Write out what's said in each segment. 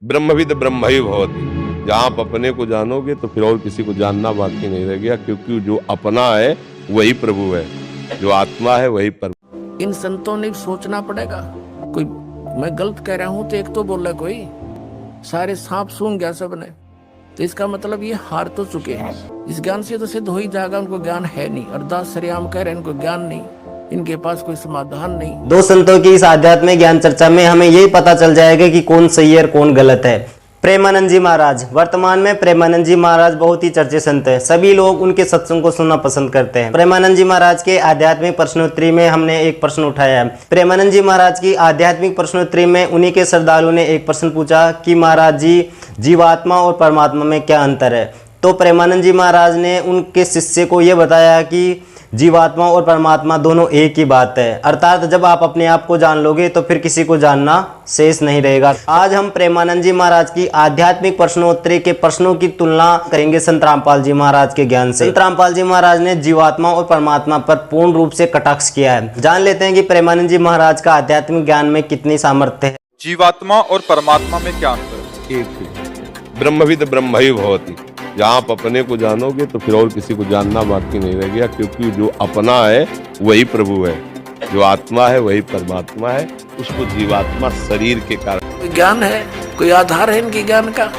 ब्रह्मविद ब्रह्म ही भवति। जहाँ आप अपने को जानोगे तो फिर और किसी को जानना बाकी नहीं रह गया, क्योंकि जो अपना है वही प्रभु है, जो आत्मा है वही परम। इन संतों ने सोचना पड़ेगा। कोई मैं गलत कह रहा हूं तो एक तो बोला, कोई सारे सांप सूंघ गया सबने, तो इसका मतलब ये हार तो चुके हैं। इस ज्ञान से तो सिद्ध हो ही जाएगा उनको ज्ञान है नहीं। अरदास श्रीराम कह रहे हैं इनको ज्ञान नहीं, इनके पास कोई समाधान नहीं। दो संतों की इस आध्यात्मिक ज्ञान चर्चा में हमें यही पता चल जाएगा कि कौन सही है और कौन गलत है। प्रेमानंद जी महाराज, वर्तमान में प्रेमानंद जी महाराज बहुत ही चर्चित संत है, सभी लोग उनके सत्संग को सुनना पसंद करते हैं। प्रेमानंद जी महाराज के आध्यात्मिक प्रश्नोत्तरी में हमने एक प्रश्न उठाया है। प्रेमानंद जी महाराज की आध्यात्मिक प्रश्नोत्तरी में उन्हीं के श्रद्धालु ने एक प्रश्न पूछा कि महाराज जी, जीवात्मा और परमात्मा में क्या अंतर है। तो प्रेमानंद जी महाराज ने उनके शिष्य को यह बताया कि जीवात्मा और परमात्मा दोनों एक ही बात है, अर्थात जब आप अपने आप को जान लोगे तो फिर किसी को जानना शेष नहीं रहेगा। आज हम प्रेमानंद जी महाराज की आध्यात्मिक प्रश्नोत्तरी के प्रश्नों की तुलना करेंगे संत रामपाल जी महाराज के ज्ञान से। संत रामपाल जी महाराज ने जीवात्मा और परमात्मा पर पूर्ण रूप से कटाक्ष किया है। जान लेते हैं कि प्रेमानंद जी महाराज का आध्यात्मिक ज्ञान में कितनी सामर्थ्य है। जीवात्मा और परमात्मा में क्या अंतर है? एक ही, ब्रह्मविद ब्रह्म ही भवति। जहाँ आप अपने को जानोगे तो फिर और किसी को जानना बाकी नहीं रह गया, क्योंकि जो अपना है वही प्रभु है, जो आत्मा है वही परमात्मा है। उसको जीवात्मा शरीर के कारण कोई ज्ञान है, कोई आधार है इनके ज्ञान का।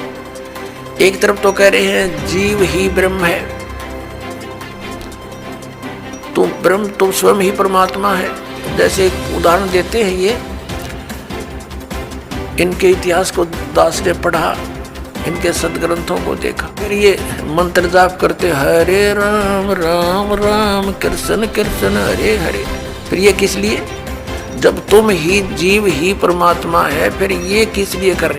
एक तरफ तो कह रहे हैं जीव ही ब्रह्म है, तो ब्रह्म तो स्वयं ही परमात्मा है। जैसे एक उदाहरण देते हैं, ये इनके इतिहास को दास ने पढ़ा, इनके सदग्रंथों को देखा, फिर ये मंत्र जाप करते हरे राम राम राम कृष्ण कृष्ण हरे हरे। फिर ये किस लिए? जब तुम ही जीव ही परमात्मा है, फिर ये किस लिए कर रहे?